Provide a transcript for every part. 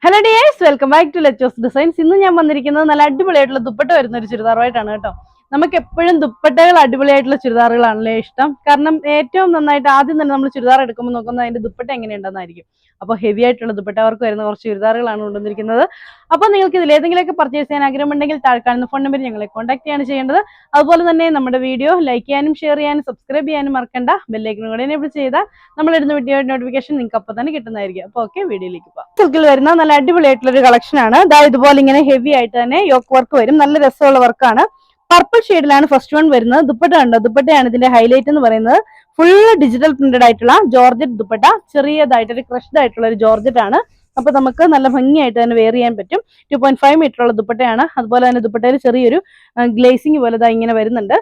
Hello dears, welcome back to Lechos designs. ഇന്ന് ഞാൻ വന്നിരിക്കുന്നത് നല്ല അടിപൊളിയായിട്ടുള്ള ദുപ്പട്ട വരുന്ന ഒരു ചുരിദാറുമായിട്ടാണ് കേട്ടോ. നമുക്ക് എപ്പോഴും ദുപ്പട്ടകൾ അടിപൊളിയായിട്ടുള്ള ചുരിദാറുകളാണല്ലേ ഇഷ്ടം. കാരണം ഏറ്റവും നന്നായിട്ട് ആദ്യം തന്നെ നമ്മൾ ചുരിദാർ എടുക്കുമ്പോൾ നോക്കുന്നത് അതിന്റെ ദുപ്പട്ട എങ്ങനെയുണ്ടെന്നായിരിക്കും. അപ്പോൾ ഹെവി ആയിട്ടുള്ള ദുപ്പട്ട വർക്ക് വരുന്ന കുറച്ച് ചുരിദാറുകളാണ് കൊണ്ടുവന്നിരിക്കുന്നത്. അപ്പോൾ നിങ്ങൾക്ക് ഇതിൽ ഏതെങ്കിലുമൊക്കെ പർച്ചേസ് ചെയ്യാൻ ആഗ്രഹമുണ്ടെങ്കിൽ താഴെ കാണുന്ന ഫോൺ നമ്പറിൽ ഞങ്ങളെ കോൺടാക്ട് ചെയ്യാണ് ചെയ്യേണ്ടത്. അതുപോലെ തന്നെ നമ്മുടെ വീഡിയോ ലൈക്ക് ചെയ്യാനും ഷെയർ ചെയ്യാനും സബ്സ്ക്രൈബ് ചെയ്യാനും മറക്കണ്ട. ബെല്ലൈക്കനും കൂടെ എനേബിൾ ചെയ്താൽ നമ്മളിടുന്ന വീഡിയോ നോട്ടിഫിക്കേഷൻ നിങ്ങൾക്ക് അപ്പോൾ തന്നെ കിട്ടുന്നതായിരിക്കും. അപ്പോൾ ഓക്കെ, വീഡിയോയിലേക്ക് പോകാം. സിൽക്കിൽ വരുന്ന നല്ല അടിപൊളിയായിട്ടുള്ള ഒരു കളക്ഷൻ ആണ്. ഇതുപോലെ ഇങ്ങനെ ഹെവി ആയിട്ട് തന്നെ യോക്ക് വർക്ക് വരും. നല്ല രസമുള്ള വർക്കാണ്. പർപ്പിൾ ഷെയ്ഡിലാണ് ഫസ്റ്റ് വൺ വരുന്നത്. ദുപ്പട്ട കണ്ടോ? ദുപ്പട്ടയാണ് ഇതിന്റെ ഹൈലൈറ്റ് എന്ന് പറയുന്നത്. ഫുൾ ഡിജിറ്റൽ പ്രിന്റഡ് ആയിട്ടുള്ള ജോർജറ്റ് ദുപ്പട്ട, ചെറിയതായിട്ടൊരു ക്രഷ്ഡ് ആയിട്ടുള്ള ഒരു ജോർജറ്റ് ആണ്. അപ്പൊ നമുക്ക് നല്ല ഭംഗിയായിട്ട് തന്നെ വെയർ ചെയ്യാൻ പറ്റും. 2.5 മീറ്റർ ഉള്ള ദുപ്പട്ടയാണ്. അതുപോലെ തന്നെ ദുപ്പട്ടയിൽ ചെറിയൊരു ഗ്ലേസിംഗ് പോലെ ഇങ്ങനെ വരുന്നുണ്ട്.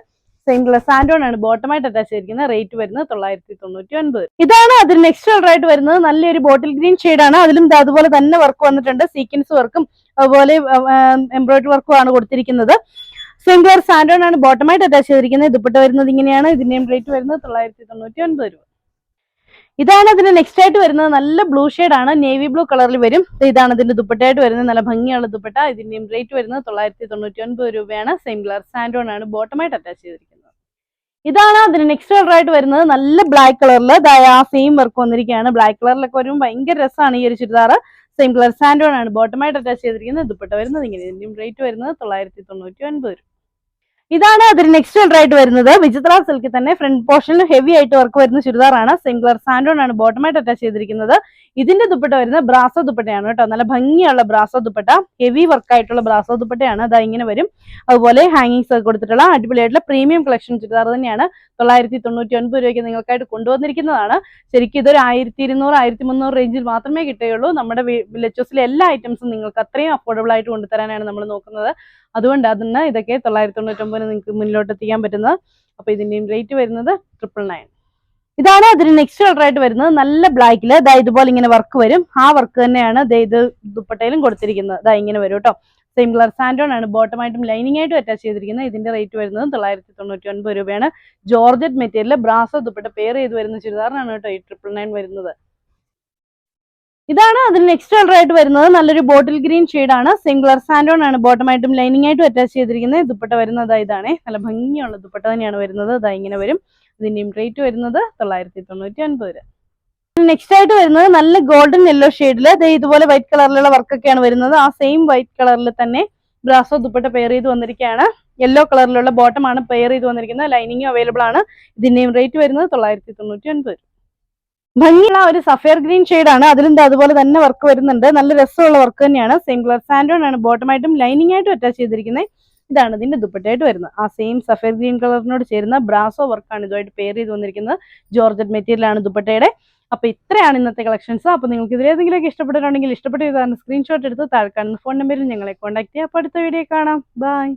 സെയിം കളർ സാൻഡോൺ ആണ് ബോട്ടമായിട്ട് അറ്റാച്ച് ചെയ്തിരിക്കുന്നത്. റേറ്റ് വരുന്നത് 999. ഇതാണ് അതിന് നെക്സ്റ്റ് കളർ ആയിട്ട് വരുന്നത്. നല്ലൊരു ബോട്ടിൽ ഗ്രീൻ ഷെയ്ഡാണ്. അതിലും അതുപോലെ തന്നെ വർക്ക് വന്നിട്ടുണ്ട്. സീക്വൻസ് വർക്കും അതുപോലെ എംബ്രോയിഡറി വർക്കും ആണ് കൊടുത്തിരിക്കുന്നത്. സെയിം കളർ സാൻഡോൺ ആണ് ബോട്ടമായിട്ട് അറ്റാച്ച് ചെയ്തിരിക്കുന്നത്. ദുപ്പട്ട വരുന്നത് ഇങ്ങനെയാണ്. ഇതിന്റെയും റേറ്റ് വരുന്നത് 999 രൂപ. ഇതാണ് അതിന്റെ നെക്സ്റ്റ് ആയിട്ട് വരുന്നത്. നല്ല ബ്ലൂ ആണ്, നേവി ബ്ലൂ കളറിൽ വരും. ഇതാണ് ഇതിന്റെ ദുപ്പട്ടയായിട്ട് വരുന്നത്. നല്ല ഭംഗിയുള്ള ദുപ്പട്ട. ഇതിന്റെയും റേറ്റ് വരുന്നത് 999 രൂപയാണ്. സെയിം കളർ സാൻഡോൺ ആണ് ബോട്ടമായിട്ട് അറ്റാച്ച് ചെയ്തിരിക്കുന്നത്. ഇതാണ് അതിന് നെക്സ്റ്റ് കളർ ആയിട്ട് വരുന്നത്. നല്ല ബ്ലാക്ക് കളറിൽ ആ സെയിം വർക്ക് വന്നിരിക്കുകയാണ്. ബ്ലാക്ക് കളറിലൊക്കെ വരുമ്പോൾ ഭയങ്കര രസമാണ് ഈ ഒരു ചുരിദാർ. സെയിം കളർ സാൻഡോൺ ആണ് ബോട്ടമായിട്ട് അറ്റാച്ച് ചെയ്തിരിക്കുന്നത്. ദുപ്പട്ട വരുന്നത് ഇങ്ങനെ. ഇതിന്റെയും റേറ്റ് വരുന്നത് 999 രൂപ. ഇതാണ് അതിന് നെക്സ്റ്റ് കളർ ആയിട്ട് വരുന്നത്. വിചിത്ര സിൽക്കിൽ തന്നെ ഫ്രണ്ട് പോർഷനിൽ ഹെവി ആയിട്ട് വർക്ക് വരുന്ന ചുരിദാറാണ്. സെയിം കളർ സാൻഡോൺ ആണ് ബോട്ടമായിട്ട് അറ്റാച്ച് ചെയ്തിരിക്കുന്നത്. ഇതിന്റെ ദുപ്പട്ട വരുന്നത് ബ്രാസോ ദുപ്പട്ടയാണ് കേട്ടോ. നല്ല ഭംഗിയുള്ള ബ്രാസോ ദുപ്പട്ട, ഹെവി വർക്ക് ആയിട്ടുള്ള ബ്രാസോ ദുപ്പട്ടയാണ്. ഇങ്ങനെ വരും. അതുപോലെ ഹാങ്ങിങ്സ് ഒക്കെ കൊടുത്തിട്ടുള്ള അടിപൊളിയായിട്ടുള്ള പ്രീമിയം കളക്ഷൻ ചുരിദാർ തന്നെയാണ്. 999 രൂപയ്ക്ക് നിങ്ങൾക്കായിട്ട് കൊണ്ടുവന്നിരിക്കുന്നതാണ്. ശരിക്കും ഇതൊരു 1200 1300 റേഞ്ചിൽ മാത്രമേ കിട്ടുകയുള്ളൂ. നമ്മുടെ ലെച്ചോസിലെ എല്ലാ ഐറ്റംസും നിങ്ങൾക്ക് അത്രയും അഫോർഡബിൾ ആയിട്ട് കൊണ്ടുതരാനാണ് നമ്മൾ നോക്കുന്നത്. അതുകൊണ്ട് അതിന് ഇതൊക്കെ 999 നിങ്ങൾക്ക് മുന്നിലോട്ട് എത്തിക്കാൻ പറ്റുന്നത്. അപ്പൊ ഇതിന്റെയും റേറ്റ് വരുന്നത് 999. ഇതാണ് അതിന് നെക്സ്റ്റ് കളർ ആയിട്ട് വരുന്നത്. നല്ല ബ്ലാക്കില് ഇതുപോലെ ഇങ്ങനെ വർക്ക് വരും. ആ വർക്ക് തന്നെയാണ് ഇത് ദുപ്പട്ടയിലും കൊടുത്തിരിക്കുന്നത്. ഇങ്ങനെ വരും കേട്ടോ. സെയിം കളർ സാൻഡോൺ ആണ് ബോട്ടമായിട്ടും ലൈനിങ് ആയിട്ടും അറ്റാച്ച് ചെയ്തിരിക്കുന്നത്. ഇതിന്റെ റേറ്റ് വരുന്നത് 999 രൂപയാണ്. Georgette material brasso dupatta pair ചെയ്ത് വരുന്ന ചുരിദാറിനാണ് കേട്ടോ ഈ 999 വരുന്നത്. ഇതാണ് അതിന് നെക്സ്റ്റ് കളർ ആയിട്ട് വരുന്നത്. നല്ലൊരു ബോട്ടിൽ ഗ്രീൻ ഷെയ്ഡാണ്. സെയിം കളർ സാൻഡോൺ ആണ് ബോട്ടമായിട്ടും ലൈനിങ് ആയിട്ടും അറ്റാച്ച് ചെയ്തിരിക്കുന്നത്. ദുപ്പട്ട വരുന്നത് ഇതാണ്. നല്ല ഭംഗിയുള്ള ദുപ്പട്ട തന്നെയാണ് വരുന്നത്. ഇങ്ങനെ വരും. ഇതിന്റെയും റേറ്റ് വരുന്നത് 999 രൂപ. നെക്സ്റ്റ് ആയിട്ട് വരുന്നത് നല്ല ഗോൾഡൻ യെല്ലോ ഷെയ്ഡില് ഇതുപോലെ വൈറ്റ് കളറിലുള്ള വർക്കൊക്കെയാണ് വരുന്നത്. ആ സെയിം വൈറ്റ് കളറിൽ തന്നെ ബ്രാസോ ദുപ്പട്ട പെയർ ചെയ്ത് വന്നിരിക്കുകയാണ്. യെല്ലോ കളറിലുള്ള ബോട്ടമാണ് പെയർ ചെയ്ത് വന്നിരിക്കുന്നത്. ലൈനിങ്ങും അവൈലബിൾ ആണ്. ഇതിന്റെയും റേറ്റ് വരുന്നത് 999 രൂപ. ഭംഗിയുള്ള ഒരു സഫയർ ഗ്രീൻ ഷെയ്ഡാണ്. അതിലും അതുപോലെ തന്നെ വർക്ക് വരുന്നുണ്ട്. നല്ല രസമുള്ള വർക്ക് തന്നെയാണ്. സെയിം കളർ സാൻഡോൺ ആണ് ബോട്ടമായിട്ടും ലൈനിങ് ആയിട്ടും അറ്റാച്ച് ചെയ്തിരിക്കുന്നത്. ഇതാണ് ഇതിന്റെ ദുപ്പട്ടയായിട്ട് വരുന്നത്. ആ സെയിം സഫയർ ഗ്രീൻ കളറിനോട് ചേരുന്ന ബ്രാസോ വർക്കാണ് ഇതുമായിട്ട് പെയർ ചെയ്ത് വന്നിരിക്കുന്നത്. ജോർജറ്റ് മെറ്റീരിയൽ ആണ് ദുപ്പട്ടയുടെ. അപ്പൊ ഇത്രയാണ് ഇന്നത്തെ കളക്ഷൻസ്. അപ്പൊ നിങ്ങൾക്ക് ഇതിലേതെങ്കിലുമൊക്കെ ഇഷ്ടപ്പെട്ടിട്ടുണ്ടെങ്കിൽ ഇഷ്ടപ്പെട്ട സ്ക്രീൻഷോട്ട് എടുത്ത് താഴെ കാണുന്ന ഫോൺ നമ്പറിൽ ഞങ്ങളെ കോൺടാക്ട് ചെയ്യാം. അപ്പൊ അടുത്ത വീഡിയോ കാണാം. ബൈ.